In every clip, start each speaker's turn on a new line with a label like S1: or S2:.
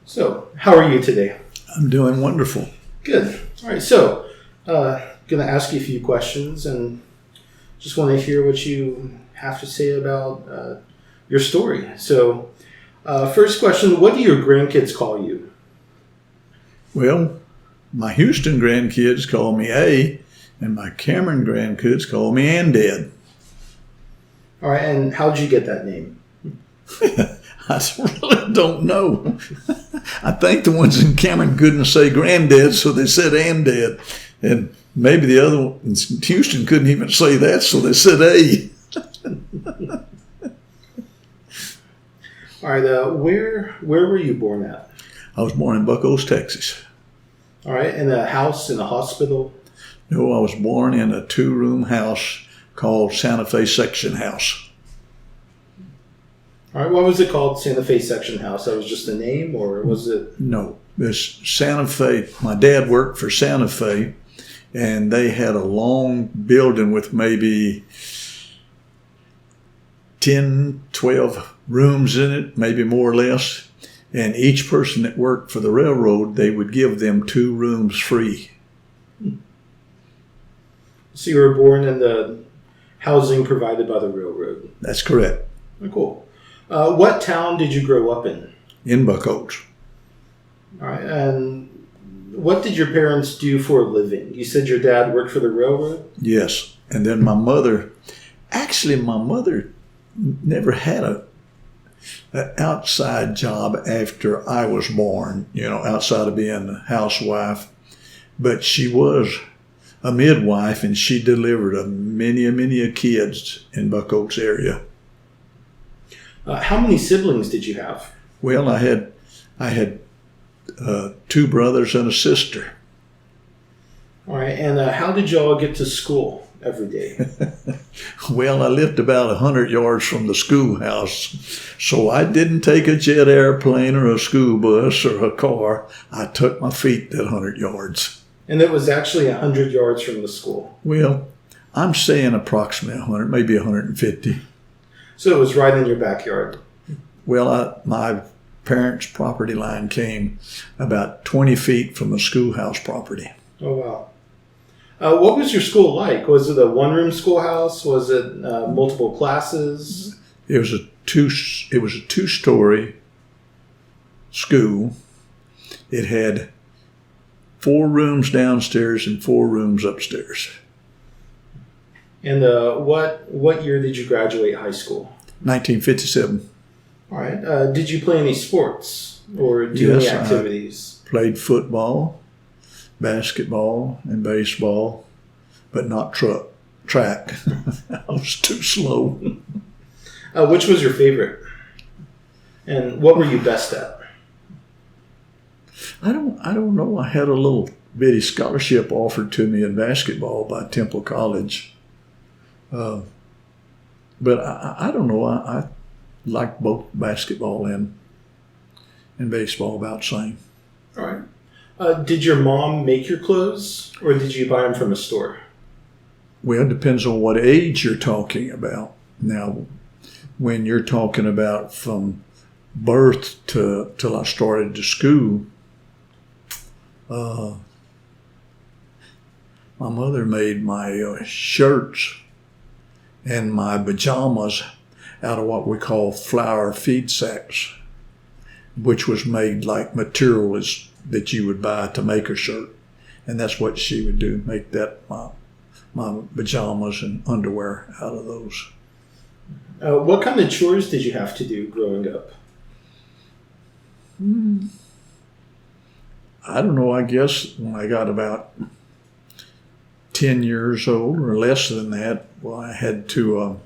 S1: So, how are you today?
S2: I'm doing wonderful.
S1: Good. All right. So, going to ask you a few questions, and just want to hear what you have to say about your story. So, first question: what do your grandkids call you?
S2: Well, my Houston grandkids call me A, and my Cameron grandkids call me Andad.
S1: All right. And how did you get that name?
S2: I really don't know. I think the ones in Cameron couldn't say granddad, so they said Andad. And maybe the other ones in Houston couldn't even say that, so they said A.
S1: All right. Where were you born at?
S2: I was born in Buckos, Texas.
S1: All right. In a house, in a hospital?
S2: No, I was born in a 2-room house called Santa Fe Section House.
S1: All right. What was it called? Santa Fe Section House. That was just a name, or was it?
S2: No, this Santa Fe. My dad worked for Santa Fe, and they had a long building with maybe 10, 12 rooms in it, maybe more or less. And each person that worked for the railroad, they would give them 2 rooms free.
S1: So you were born in the housing provided by the railroad.
S2: That's correct.
S1: Oh, cool. What town did you grow up in?
S2: In Buckos.
S1: All right. And what did your parents do for a living? You said your dad worked for the railroad?
S2: Yes. And then my mother never had an outside job after I was born, outside of being a housewife. But she was a midwife, and she delivered many kids in Buckos area.
S1: How many siblings did you have?
S2: Well, I had 2 brothers and a sister.
S1: All right. And how did you all get to school every day?
S2: Well, I lived about 100 yards from the schoolhouse, so I didn't take a jet airplane or a school bus or a car. I took my feet that 100 yards.
S1: And it was actually 100 yards from the school.
S2: Well, I'm saying approximately 100, maybe 150.
S1: So it was right in your backyard.
S2: Well, my parents' property line came about 20 feet from the schoolhouse property.
S1: Oh, wow. What was your school like? Was it a one-room schoolhouse? Was it multiple classes?
S2: It was a 2-story school. It had 4 rooms downstairs and 4 rooms upstairs.
S1: And what year did you graduate high school?
S2: 1957.
S1: All right. Did you play any sports or do any activities?
S2: I played football, basketball, and baseball, but not track. I was too slow.
S1: Which was your favorite? And what were you best at?
S2: I don't know. I had a little bitty scholarship offered to me in basketball by Temple College. But I don't know. I like both basketball and baseball about the same.
S1: All right. Did your mom make your clothes, or did you buy them from a store?
S2: Well, it depends on what age you're talking about. Now, when you're talking about from birth till I started to school, my mother made my shirts and my pajamas out of what we call flour feed sacks, which was made like material that you would buy to make a shirt. And that's what she would do, make that my pajamas and underwear out of those.
S1: What kind of chores did you have to do growing up?
S2: I don't know. I guess when I got about 10 years old or less than that, well, I had to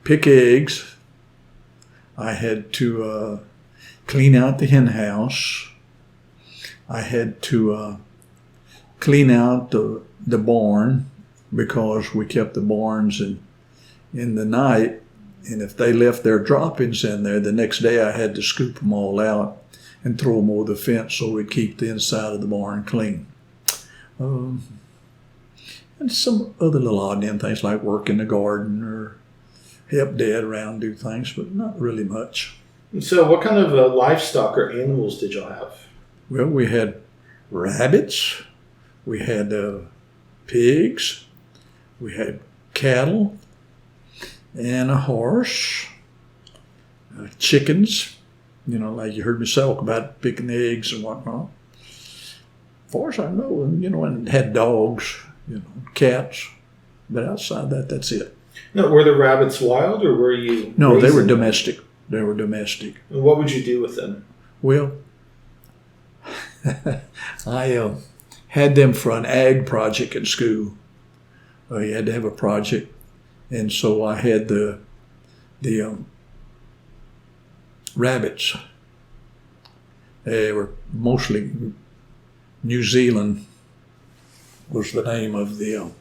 S2: pick eggs. I had to clean out the hen house. I had to clean out the barn, because we kept the barns in the night, and if they left their droppings in there, the next day I had to scoop them all out and throw them over the fence so we'd keep the inside of the barn clean. And some other little odd things like work in the garden or help Dad around, do things, but not really much.
S1: So what kind of livestock or animals did y'all have?
S2: Well, we had rabbits, we had pigs, we had cattle, and a horse, chickens, like you heard me talk about picking eggs and whatnot. As far as I know, and had dogs, cats, but outside that, that's it.
S1: No, were the rabbits wild or were you?
S2: No, they were
S1: raising them?
S2: domestic. They were domestic.
S1: And what would you do with them?
S2: Well, I had them for an ag project in school. You had to have a project, and so I had the rabbits. They were mostly New Zealand was the name of the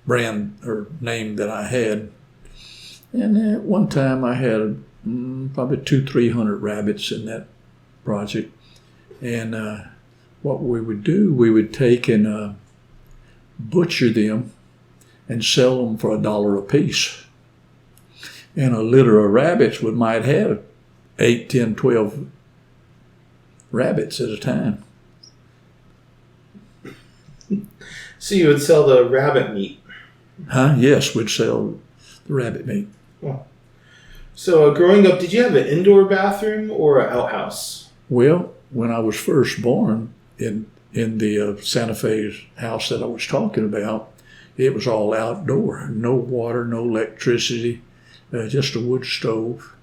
S2: brand or name that I had. And at one time I had probably 200-300 rabbits in that project. And what we would do, we would take and butcher them and sell them for $1 a piece. And a litter of rabbits might have 8, 10, 12 rabbits at a time.
S1: So you would sell the rabbit meat?
S2: Yes, we'd sell the rabbit meat.
S1: Wow. So growing up, did you have an indoor bathroom or an outhouse?
S2: Well, when I was first born in the Santa Fe house that I was talking about, it was all outdoor. No water, no electricity, just a wood stove.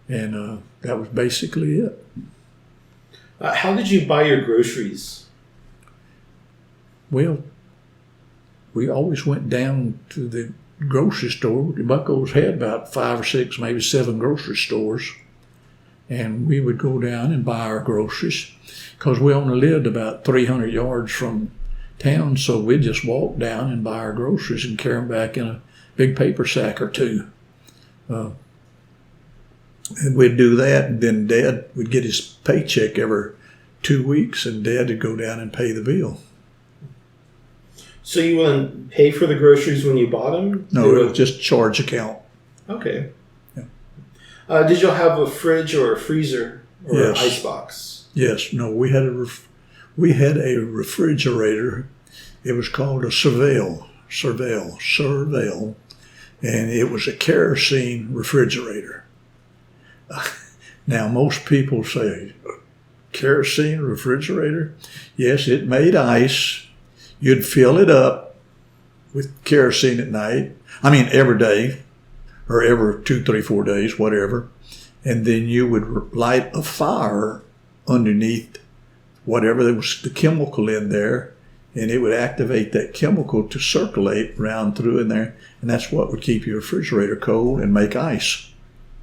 S2: And that was basically it.
S1: How did you buy your groceries?
S2: Well, we always went down to the grocery store. Bucko's had about 5 or 6, maybe 7 grocery stores. And we would go down and buy our groceries because we only lived about 300 yards from town. So we'd just walk down and buy our groceries and carry them back in a big paper sack or two. And we'd do that, and then Dad would get his paycheck every 2 weeks, and Dad would go down and pay the bill.
S1: So you wouldn't pay for the groceries when you bought them?
S2: No, it was just charge account.
S1: Okay.
S2: Yeah.
S1: Did y'all have a fridge or a freezer or
S2: Yes.
S1: an icebox?
S2: Yes. No, we had a refrigerator. It was called a Cecil, and it was a kerosene refrigerator. Now, most people say, kerosene refrigerator? Yes, it made ice. You'd fill it up with kerosene at night. I mean, every day, or every 2, 3, 4 days, whatever. And then you would light a fire underneath whatever there was the chemical in there, and it would activate that chemical to circulate around through in there. And that's what would keep your refrigerator cold and make ice.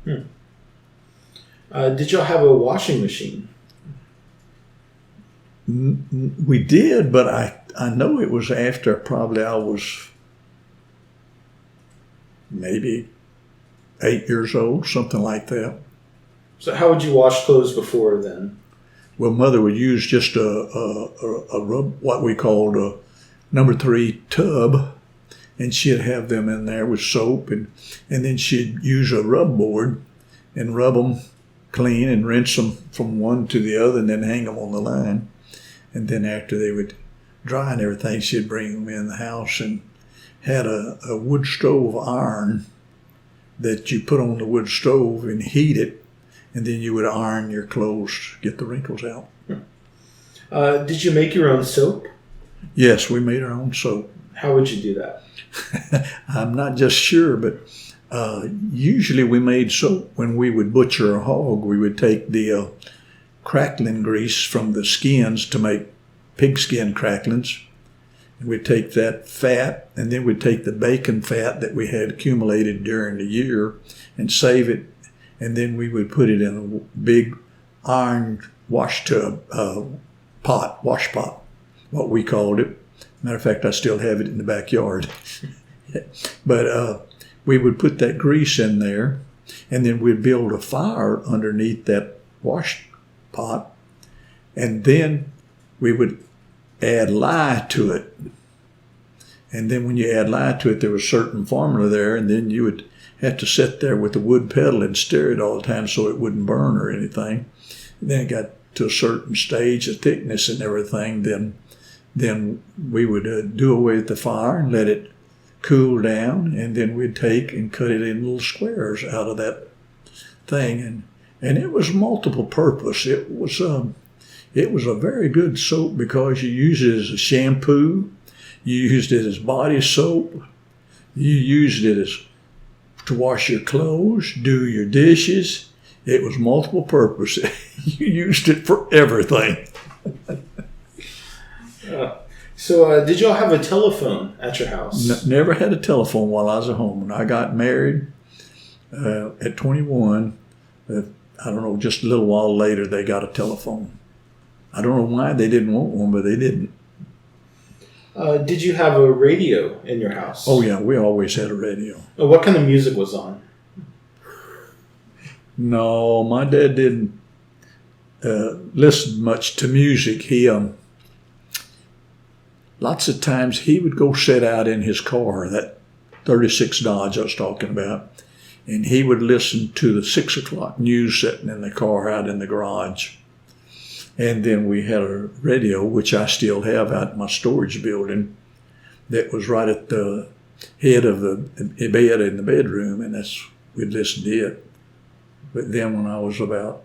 S1: Did y'all have a washing machine?
S2: We did, but I know it was after probably I was maybe 8 years old, something like that.
S1: So how would you wash clothes before then?
S2: Well, Mother would use just a rub, what we called a number 3 tub, and she'd have them in there with soap, and then she'd use a rub board and rub them clean and rinse them from one to the other and then hang them on the line. And then after they would dry and everything, she'd bring them in the house and had a wood stove iron that you put on the wood stove and heat it, and then you would iron your clothes, get the wrinkles out.
S1: Did you make your own soap?
S2: Yes, we made our own soap.
S1: How would you do that?
S2: I'm not just sure, but usually we made soap when we would butcher a hog. We would take the crackling grease from the skins to make pigskin cracklings. And we'd take that fat, and then we'd take the bacon fat that we had accumulated during the year and save it, and then we would put it in a big iron wash tub, wash pot, what we called it. Matter of fact, I still have it in the backyard. But we would put that grease in there, and then we'd build a fire underneath that wash pot, and then we would add lye to it. And then when you add lye to it, there was certain formula there, and then you would have to sit there with the wood pedal and stir it all the time so it wouldn't burn or anything. And then it got to a certain stage of thickness and everything, then we would do away with the fire and let it cool down, and then we'd take and cut it in little squares out of that thing. And it was multiple purpose. It was a very good soap because you used it as a shampoo, you used it as body soap, you used it as to wash your clothes, do your dishes. It was multiple purpose. You used it for everything.
S1: So did y'all have a telephone at your house?
S2: Never had a telephone while I was at home. When I got married at 21, I don't know, just a little while later, they got a telephone. I don't know why they didn't want one, but they didn't.
S1: Did you have a radio in your house?
S2: Oh, yeah, we always had a radio.
S1: What kind of music was on?
S2: No, my dad didn't listen much to music. He lots of times he would go sit out in his car, that 36 Dodge I was talking about, and he would listen to the 6 o'clock news sitting in the car out in the garage. And then we had a radio, which I still have out in my storage building, that was right at the head of the bed in the bedroom, and we'd listen to it. But then when I was about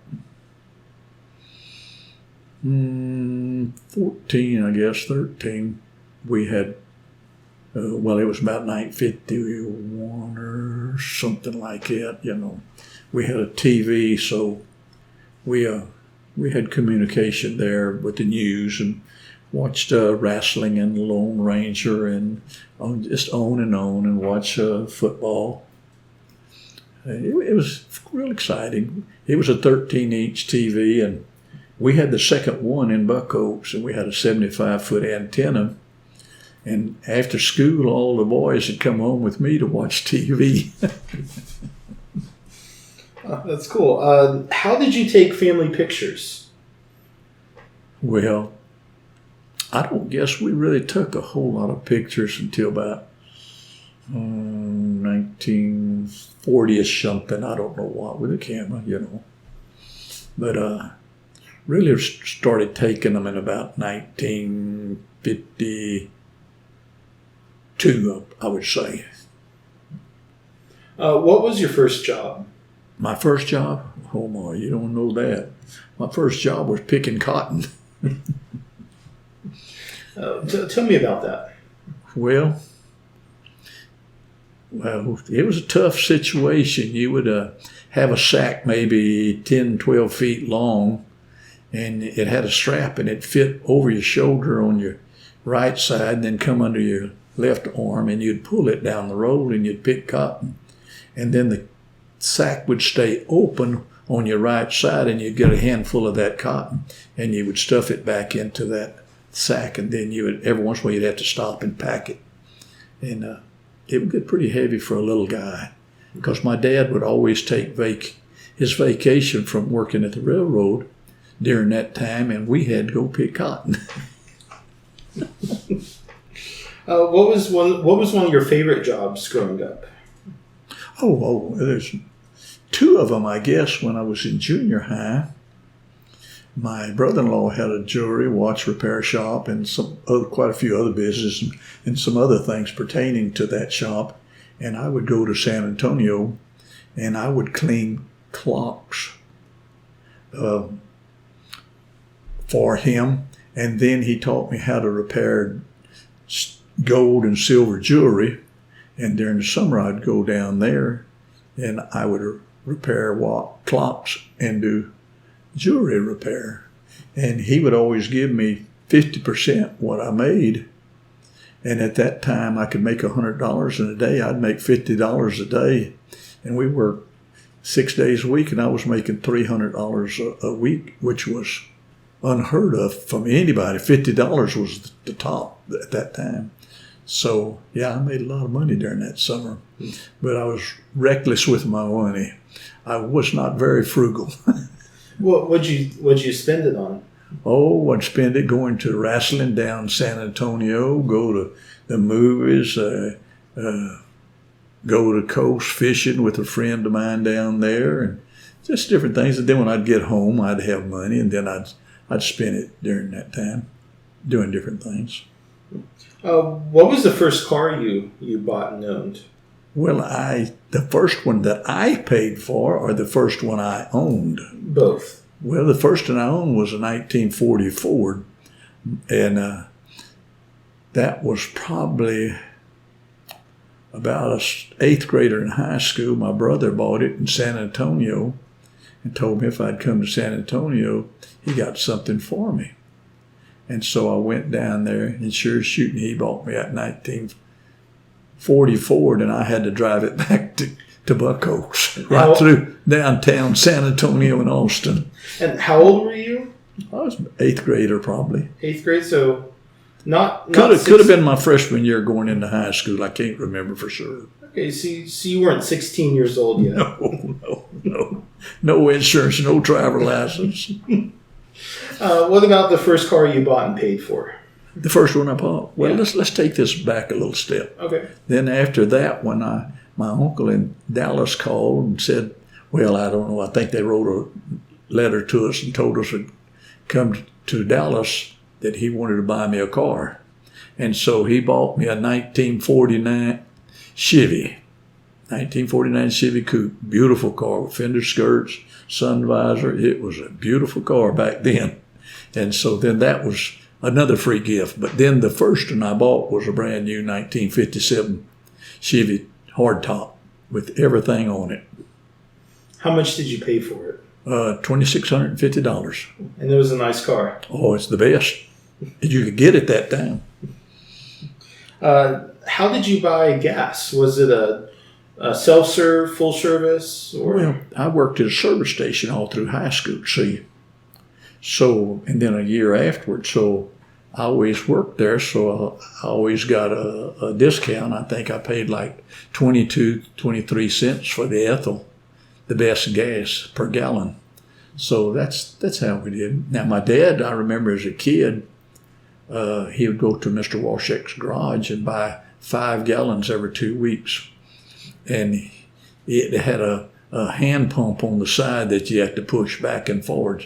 S2: 14, I guess, 13, we had, it was about 1951 or something like that, We had a TV, so we had communication there with the news and watched wrestling and Lone Ranger and just on and watch football. It was real exciting. It was a 13-inch TV, and we had the second one in Buck Oaks, and we had a 75-foot antenna. And after school, all the boys had come home with me to watch TV.
S1: That's cool. How did you take family pictures?
S2: Well, I don't guess we really took a whole lot of pictures until about 1940-ish something. I don't know what, with a camera, But really started taking them in about 1952, I would say.
S1: What was your first job?
S2: My first job? Oh my, you don't know that. My first job was picking cotton.
S1: Tell me about that.
S2: Well, it was a tough situation. You would have a sack maybe 10, 12 feet long, and it had a strap, and it fit over your shoulder on your right side and then come under your left arm, and you'd pull it down the road and you'd pick cotton. And then the sack would stay open on your right side, and you'd get a handful of that cotton, and you would stuff it back into that sack, and then every once in a while you'd have to stop and pack it. And it would get pretty heavy for a little guy, because my dad would always take his vacation from working at the railroad during that time, and we had to go pick cotton.
S1: What was one of your favorite jobs growing up?
S2: There's two of them, I guess. When I was in junior high, my brother-in-law had a jewelry watch repair shop and quite a few other businesses and some other things pertaining to that shop. And I would go to San Antonio and I would clean clocks for him. And then he taught me how to repair gold and silver jewelry. And during the summer, I'd go down there and I would repair clocks and do jewelry repair. And he would always give me 50% what I made. And at that time, I could make $100 in a day. I'd make $50 a day. And we worked 6 days a week, and I was making $300 a week, which was unheard of from anybody. $50 was the top at that time. So, yeah, I made a lot of money during that summer. But I was reckless with my money. I was not very frugal.
S1: What'd you spend it on?
S2: Oh, I'd spend it going to wrestling down San Antonio, go to the movies, go to coast fishing with a friend of mine down there, and just different things. And then when I'd get home, I'd have money, and then I'd spend it during that time doing different things.
S1: What was the first car you bought and owned?
S2: Well, the first one that I paid for, or the first one I owned?
S1: Both.
S2: Well, the first one I owned was a 1940 Ford, and that was probably about an 8th grader in high school. My brother bought it in San Antonio and told me if I'd come to San Antonio, he got something for me. And so I went down there, and sure as shooting, he bought me that 1940 Ford, and I had to drive it back to Buck Oaks, right through downtown San Antonio and Austin.
S1: And how old were you?
S2: I was 8th grader, probably.
S1: 8th grade, so not
S2: could have been my freshman year going into high school. I can't remember for sure.
S1: Okay, so you weren't 16 years old yet.
S2: No insurance, no driver license.
S1: What about the first car you bought and paid for?
S2: The first one I bought. Well, let's take this back a little step.
S1: Okay.
S2: Then after that, when my uncle in Dallas called and said, well, I don't know, I think they wrote a letter to us and told us to come to Dallas, that he wanted to buy me a car. And so he bought me a 1949 Chevy Coupe. Beautiful car with fender skirts, sun visor. It was a beautiful car back then. And so then that was another free gift. But then the first one I bought was a brand new 1957 Chevy hardtop with everything on it.
S1: How much did you pay for it?
S2: $2,650.
S1: And it was a nice car.
S2: Oh, it's the best you could get at that time.
S1: How did you buy gas? Was it a self-serve, full service? Or?
S2: Well, I worked at a service station all through high school, see. So, and then a year afterwards, so I always worked there, so I always got a discount. I think I paid like 23 cents for the ethyl, the best gas per gallon. So that's how we did. Now, my dad, I remember as a kid, he would go to Mr. Washek's garage and buy 5 gallons every 2 weeks. And it had a hand pump on the side that you had to push back and forward.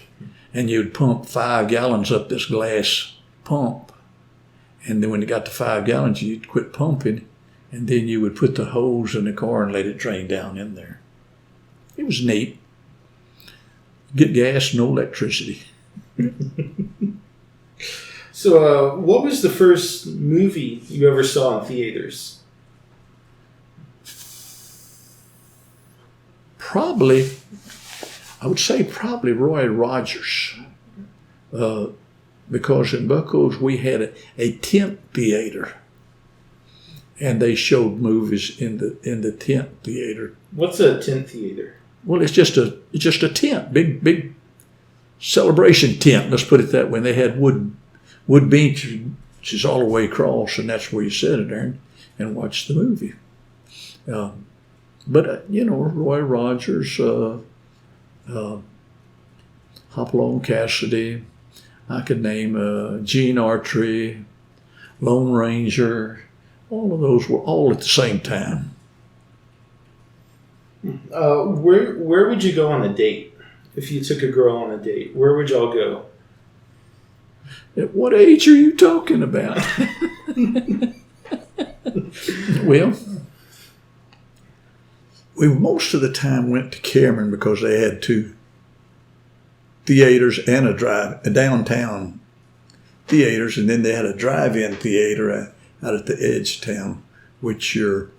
S2: And you'd pump 5 gallons up this glass pump. And then when you got to 5 gallons, you'd quit pumping. And then you would put the hose in the car and let it drain down in there. It was neat. Get gas, no electricity.
S1: So what was the first movie you ever saw in theaters?
S2: I would say probably Roy Rogers. Because in Buck Oaks we had a tent theater. And they showed movies in the tent theater.
S1: What's a tent theater?
S2: Well, it's just a tent, big celebration tent. Let's put it that way. And they had wood benches all the way across, and that's where you sit there and watch the movie. But Roy Rogers, Hopalong Cassidy. I could name Gene Autry, Lone Ranger. All of those were all at the same time.
S1: Where would you go on a date? If you took a girl on a date, where would y'all go?
S2: At what age are you talking about? Well, we most of the time went to Cameron because they had 2 theaters and a downtown theaters, and then they had a drive-in theater out at the edge of town, which your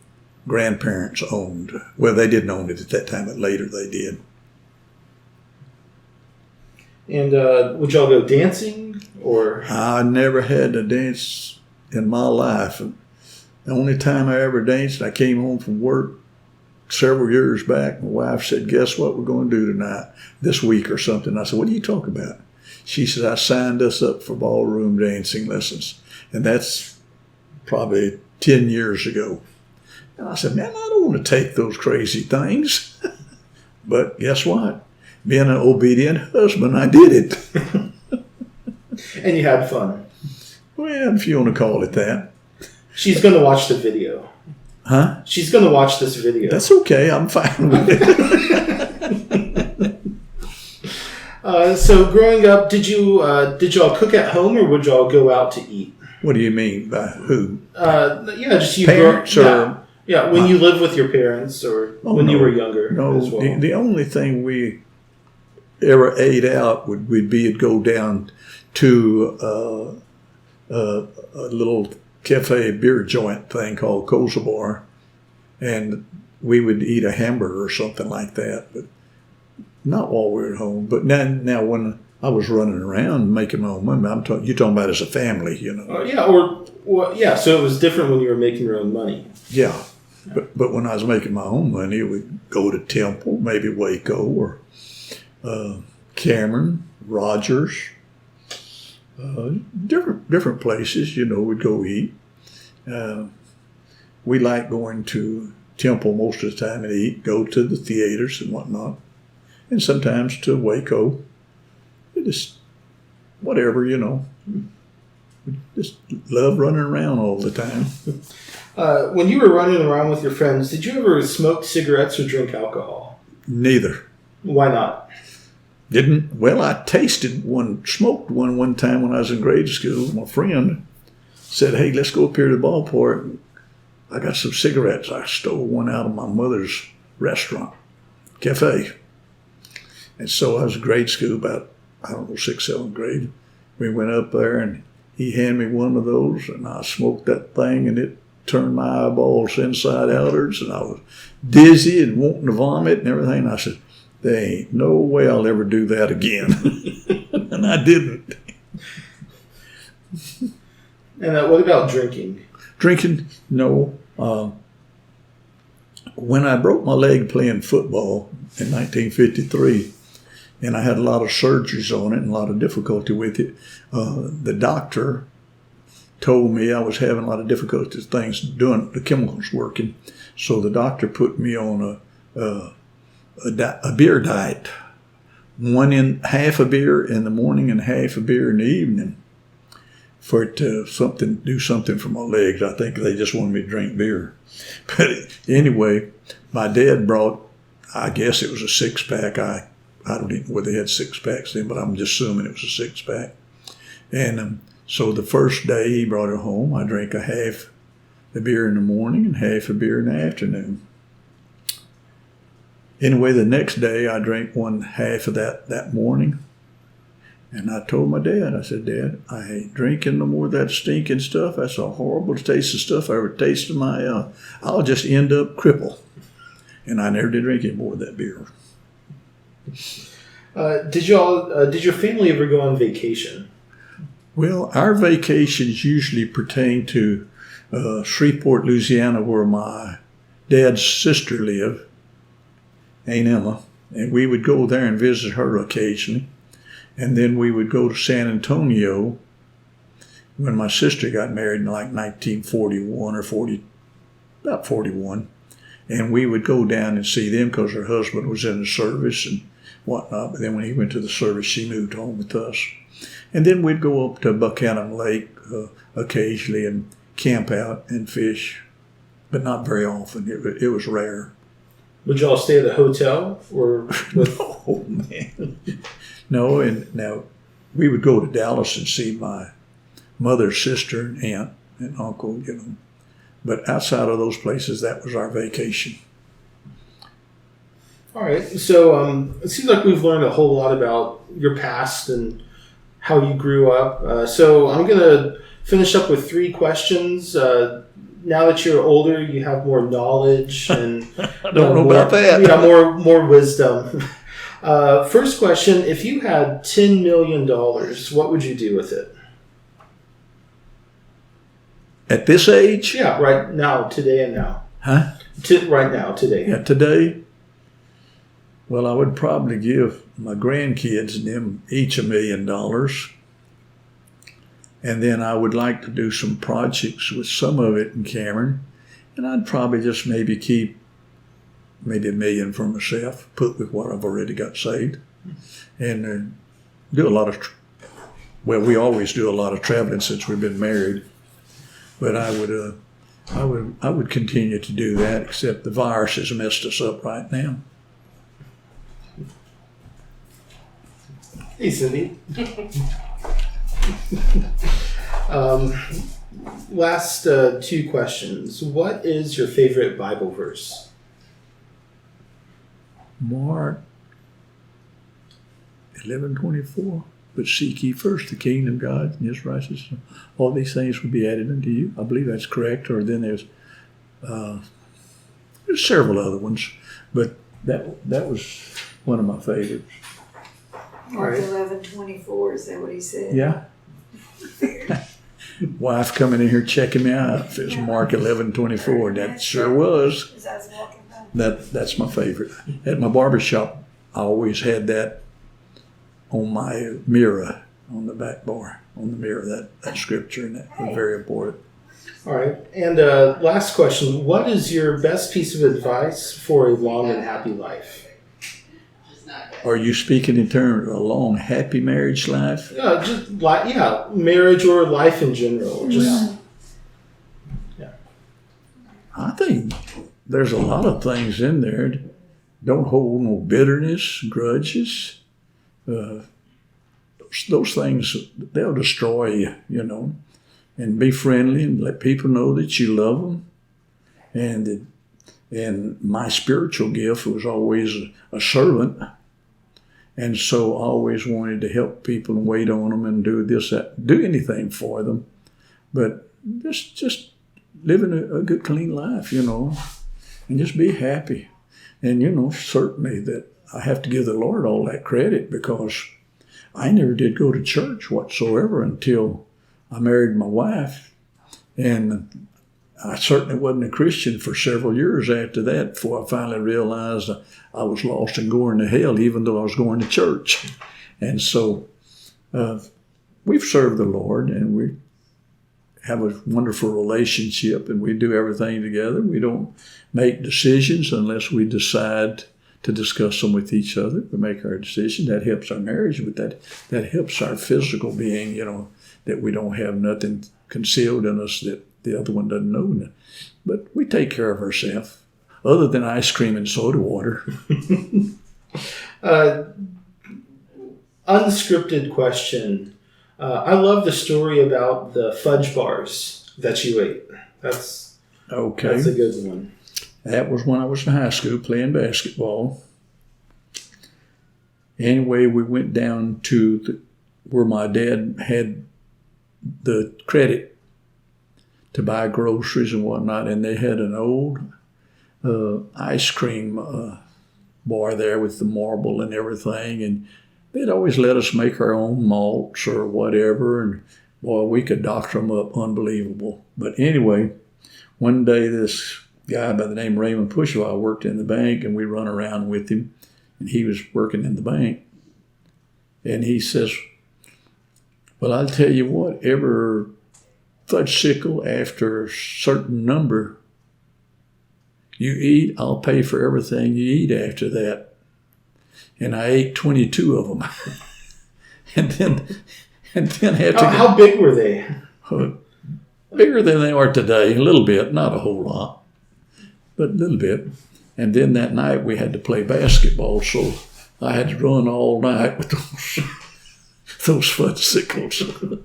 S2: grandparents owned. Well, they didn't own it at that time, but later they did.
S1: And would y'all go dancing, or?
S2: I never had to dance in my life. The only time I ever danced, I came home from work several years back. My wife said, guess what we're going to do tonight, this week or something. I said, what are you talking about? She said, I signed us up for ballroom dancing lessons. And that's probably 10 years ago. And I said, man, I don't want to take those crazy things. But guess what? Being an obedient husband, I did it.
S1: And you had fun.
S2: Well, if you want to call it that.
S1: She's going to watch the video.
S2: Huh?
S1: She's going to watch this video.
S2: That's okay. I'm fine with it.
S1: So growing up, did y'all cook at home or would y'all go out to eat?
S2: What do you mean by who?
S1: Just you.
S2: Parents or
S1: when you lived with your parents or when you were younger.
S2: No,
S1: as well.
S2: the only thing we ever ate out would be go down to a little cafe beer joint thing called Kosovar, and we would eat a hamburger or something like that, but not while we were at home. But now when I was running around making my own money, you're talking about as a family, you know.
S1: So it was different when you were making your own money.
S2: Yeah. But when I was making my own money, we'd go to Temple, maybe Waco, or Cameron, Rogers, different places, you know, we'd go eat. We like going to Temple most of the time and eat, go to the theaters and whatnot, and sometimes to Waco. Just whatever, you know. We just love running around all the time.
S1: When you were running around with your friends, did you ever smoke cigarettes or drink alcohol?
S2: Neither.
S1: Why not?
S2: Didn't. Well, I smoked one time when I was in grade school. My friend said, "Hey, let's go up here to the ballpark. I got some cigarettes." I stole one out of my mother's restaurant, cafe. And so I was in grade school, about, 6th, 7th grade. We went up there and he handed me one of those and I smoked that thing and it turned my eyeballs inside outwards and I was dizzy and wanting to vomit and everything. And I said, there ain't no way I'll ever do that again. And I didn't.
S1: And what about drinking?
S2: Drinking? No. When I broke my leg playing football in 1953, and I had a lot of surgeries on it and a lot of difficulty with it, the doctor told me I was having a lot of difficulty with things doing the chemicals working. So the doctor put me on a beer diet. Half a beer in the morning and half a beer in the evening for it to do something for my legs. I think they just wanted me to drink beer. But anyway, my dad brought, I guess it was a 6-pack. I don't even know whether they had 6-packs then, but I'm just assuming it was a 6-pack. And so the first day he brought it home, I drank a half a beer in the morning and half a beer in the afternoon. Anyway, the next day I drank one half of that morning. And I told my dad, I said, "Dad, I ain't drinking no more of that stinking stuff. That's a horrible taste of stuff I ever tasted in my I'll just end up crippled." And I never did drink any more of that beer.
S1: Did your family ever go on vacation?
S2: Well, our vacations usually pertain to Shreveport, Louisiana, where my dad's sister lived, Aunt Emma, and we would go there and visit her occasionally. And then we would go to San Antonio when my sister got married in like 1941 or 40, about 41. And we would go down and see them because her husband was in the service and whatnot. But then when he went to the service, she moved home with us. And then we'd go up to Buchanan Lake occasionally and camp out and fish, but not very often. It was rare.
S1: Would y'all stay at a hotel or with?
S2: Oh, man. No, and now we would go to Dallas and see my mother's sister and aunt and uncle, you know. But outside of those places, that was our vacation.
S1: All right. So it seems like we've learned a whole lot about your past and how you grew up. So I'm going to finish up with 3 questions. Now that you're older, you have more knowledge and
S2: I don't know about that.
S1: Yeah, more wisdom. First question, if you had $10 million, what would you do with it?
S2: At this age?
S1: Yeah, right now, today and now.
S2: Huh?
S1: Right now, today.
S2: Yeah, today? Well, I would probably give my grandkids and them each $1 million. And then I would like to do some projects with some of it in Cameron. And I'd probably just maybe keep maybe $1 million for myself, put with what I've already got saved. And do a lot of, we always do a lot of traveling since we've been married. But I would I would continue to do that, except the virus has messed us up right now.
S1: Hey, Cindy. Last two questions. What is your favorite Bible verse?
S2: Mark 11:24. But seek ye first the kingdom of God and his righteousness. All these things will be added unto you. I believe that's correct. Or then there's several other ones, but that was one of my favorites.
S3: Mark 11:24, is that what he said?
S2: Yeah. Wife coming in here checking me out. If it's Mark 11:24, that sure was.
S3: As I was walking by.
S2: That's my favorite. At my barbershop, I always had that on my mirror, on the back bar, on the mirror, that scripture, and that was very important.
S1: All right. And last question. What is your best piece of advice for a long and happy life?
S2: Are you speaking in terms of a long, happy marriage life?
S1: Marriage or life in general.
S2: I think there's a lot of things in there. Don't hold no bitterness, grudges. Those things, they'll destroy you, and be friendly and let people know that you love them. And my spiritual gift was always a servant. And so I always wanted to help people and wait on them and do this, that, do anything for them. But just living a good, clean life, and just be happy. And, certainly that I have to give the Lord all that credit, because I never did go to church whatsoever until I married my wife. And I certainly wasn't a Christian for several years after that, before I finally realized I was lost and going to hell, even though I was going to church. And so we've served the Lord, and we have a wonderful relationship, and we do everything together. We don't make decisions unless we decide to discuss them with each other. We make our decision. That helps our marriage, but that helps our physical being, that we don't have nothing concealed in us that the other one doesn't know. But we take care of ourselves, other than ice cream and soda water.
S1: Unscripted question. I love the story about the fudge bars that you ate. That's a good one.
S2: That was when I was in high school playing basketball. Anyway, we went down to where my dad had the credit to buy groceries and whatnot, and they had an old ice cream bar there with the marble and everything, and they'd always let us make our own malts or whatever, and boy, we could doctor them up unbelievable. But anyway, one day this guy by the name of Raymond Pushwa worked in the bank, and we run around with him, and he was working in the bank, and he says, well, I'll tell you what, every fudgesicle after a certain number you eat, I'll pay for everything you eat after that. And I ate 22 of them. and then had to
S1: How big were they?
S2: Bigger than they are today, a little bit, not a whole lot, but a little bit. And then that night we had to play basketball, so I had to run all night with those fudgesicles.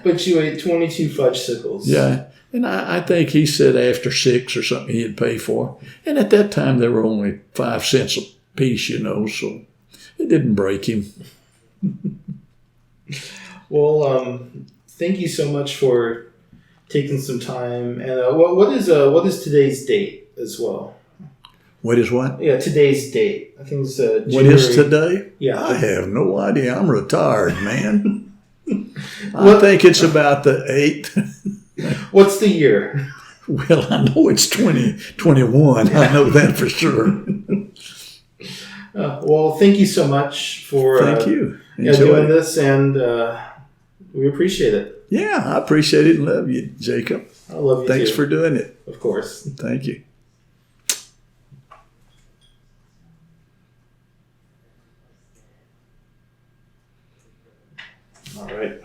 S1: But you ate 22 fudgesicles.
S2: Yeah, and I think he said after 6 or something he'd pay for. And at that time they were only 5 cents a piece, so it didn't break him.
S1: Well, thank you so much for taking some time. And what is today's date as well?
S2: What is what?
S1: Yeah, today's date. I think it's January.
S2: What is today?
S1: Yeah.
S2: I have no idea. I'm retired, man. I think it's about the 8th.
S1: What's the year?
S2: Well, I know it's 2021. I know that for sure.
S1: Well, thank you so much for
S2: doing
S1: this, and we appreciate it.
S2: Yeah, I appreciate it and love you, Jacob.
S1: I love you
S2: Thanks
S1: too.
S2: for doing it.
S1: Of course.
S2: Thank you.
S1: All right.